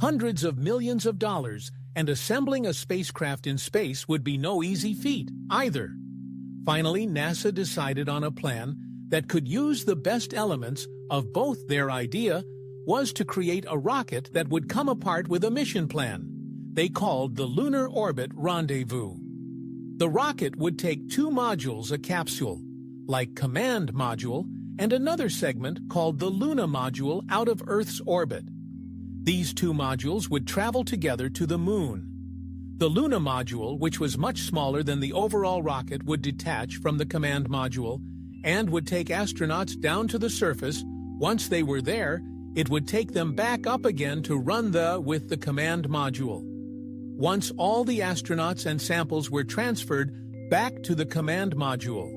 hundreds of millions of dollars, and assembling a spacecraft in space would be no easy feat, either. Finally, NASA decided on a plan that could use the best elements of both. Their idea was to create a rocket that would come apart with a mission plan they called the Lunar Orbit Rendezvous. The rocket would take two modules, a capsule, like Command Module, and another segment called the Luna Module out of Earth's orbit. These two modules would travel together to the Moon. The Luna Module, which was much smaller than the overall rocket, would detach from the Command Module and would take astronauts down to the surface. Once they were there, it would take them back up again to run with the Command Module. Once all the astronauts and samples were transferred back to the Command Module,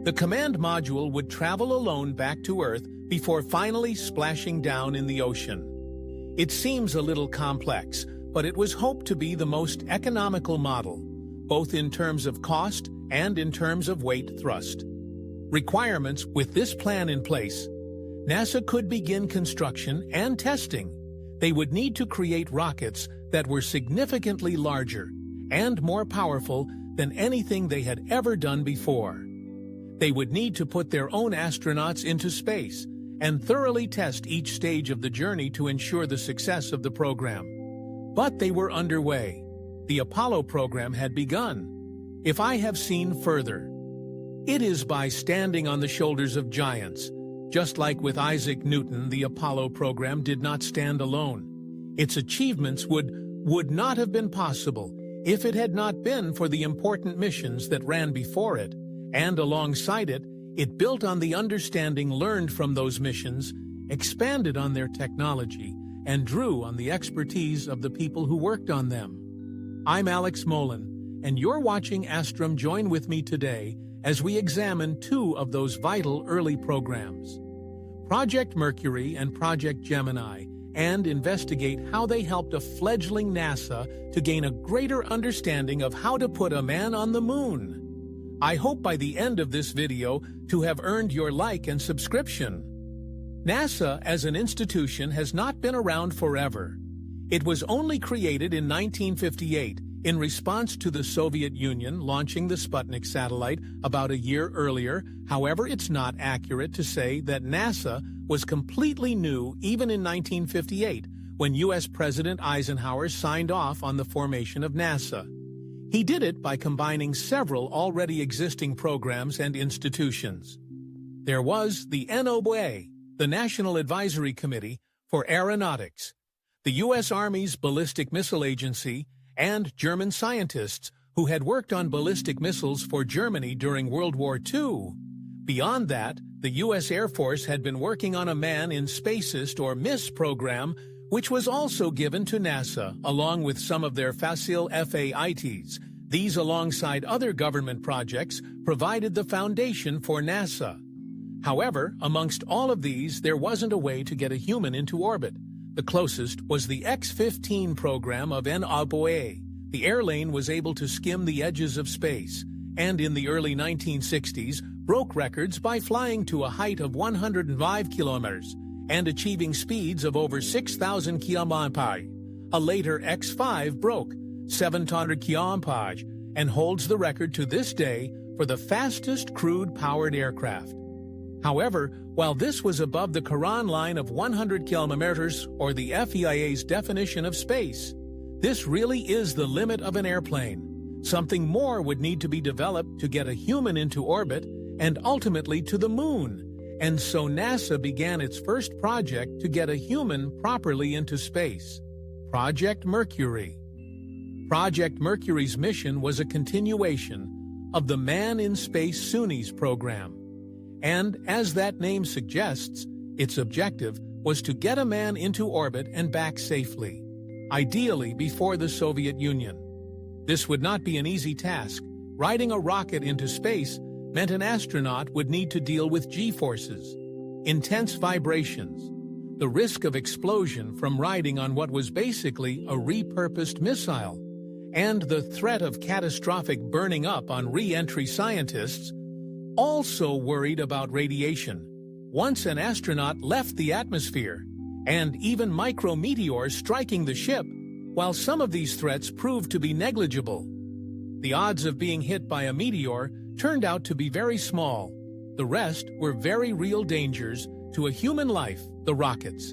the Command Module would travel alone back to Earth before finally splashing down in the ocean. It seems a little complex, but it was hoped to be the most economical model, both in terms of cost and in terms of weight thrust. Requirements: with this plan in place, NASA could begin construction and testing. They would need to create rockets that were significantly larger and more powerful than anything they had ever done before. They would need to put their own astronauts into space and thoroughly test each stage of the journey to ensure the success of the program. But they were underway. The Apollo program had begun. If I have seen further, it is by standing on the shoulders of giants. Just like with Isaac Newton, the Apollo program did not stand alone. Its achievements would not have been possible if it had not been for the important missions that ran before it, and alongside it, it built on the understanding learned from those missions, expanded on their technology, and drew on the expertise of the people who worked on them. I'm Alex Molan, and you're watching Astrum. Join with me today as we examine two of those vital early programs, Project Mercury and Project Gemini, and investigate how they helped a fledgling NASA to gain a greater understanding of how to put a man on the moon. I hope by the end of this video to have earned your like and subscription. NASA as an institution has not been around forever. It was only created in 1958 in response to the Soviet Union launching the Sputnik satellite about a year earlier. However, it's not accurate to say that NASA was completely new even in 1958, when U.S. President Eisenhower signed off on the formation of NASA. He did it by combining several already existing programs and institutions. There was the NOAA, the National Advisory Committee for Aeronautics, the U.S. Army's Ballistic Missile Agency, and German scientists who had worked on ballistic missiles for Germany during World War II. Beyond that, the U.S. Air Force had been working on a Man in Spacest or MISS program, which was also given to NASA, along with some of their facile FAITs. These, alongside other government projects, provided the foundation for NASA. However, amongst all of these, there wasn't a way to get a human into orbit. The closest was the X-15 program of NOAA. The airlane was able to skim the edges of space, and in the early 1960s, broke records by flying to a height of 105 kilometers and achieving speeds of over 6,000 km/h. A later X-5 broke 700 km/h and holds the record to this day for the fastest crewed-powered aircraft. However, while this was above the Quran line of 100 kilometers, or the FAA's definition of space, this really is the limit of an airplane. Something more would need to be developed to get a human into orbit and ultimately to the moon. And so NASA began its first project to get a human properly into space, Project Mercury. Project Mercury's mission was a continuation of the Man in Space SUNY's program. And, as that name suggests, its objective was to get a man into orbit and back safely, ideally before the Soviet Union. This would not be an easy task. Riding a rocket into space meant an astronaut would need to deal with G-forces, intense vibrations, the risk of explosion from riding on what was basically a repurposed missile, and the threat of catastrophic burning up on re-entry. Scientists also worried about radiation. Once an astronaut left the atmosphere, and even micrometeors striking the ship, while some of these threats proved to be negligible. The odds of being hit by a meteor turned out to be very small. The rest were very real dangers to a human life, the rockets.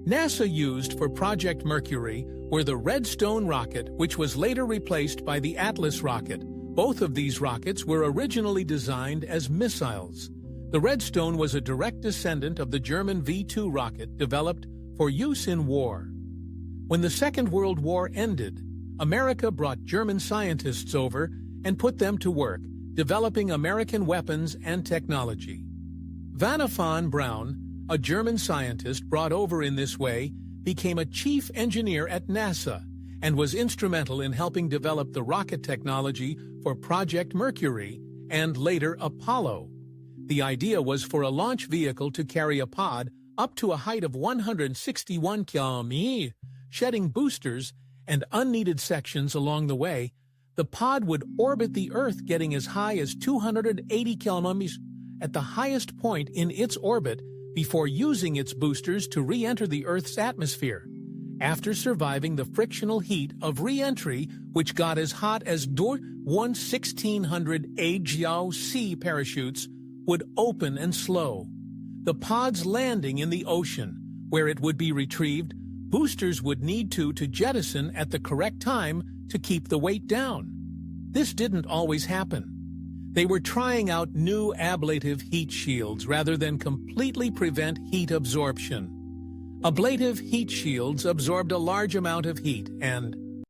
NASA used for Project Mercury were the Redstone rocket, which was later replaced by the Atlas rocket. Both of these rockets were originally designed as missiles. The Redstone was a direct descendant of the German V-2 rocket developed for use in war. When the Second World War ended, America brought German scientists over and put them to work, developing American weapons and technology. Wernher von Braun, a German scientist brought over in this way, became a chief engineer at NASA and was instrumental in helping develop the rocket technology for Project Mercury and later Apollo. The idea was for a launch vehicle to carry a pod up to a height of 161 km, shedding boosters and unneeded sections along the way. The pod would orbit the Earth, getting as high as 280 kilometers at the highest point in its orbit before using its boosters to re-enter the Earth's atmosphere. After surviving the frictional heat of re-entry, which got as hot as 1600 AGC parachutes, would open and slow. The pod's landing in the ocean, where it would be retrieved, boosters would need to jettison at the correct time to keep the weight down. This didn't always happen. They were trying out new ablative heat shields rather than completely prevent heat absorption. Ablative heat shields absorbed a large amount of heat and,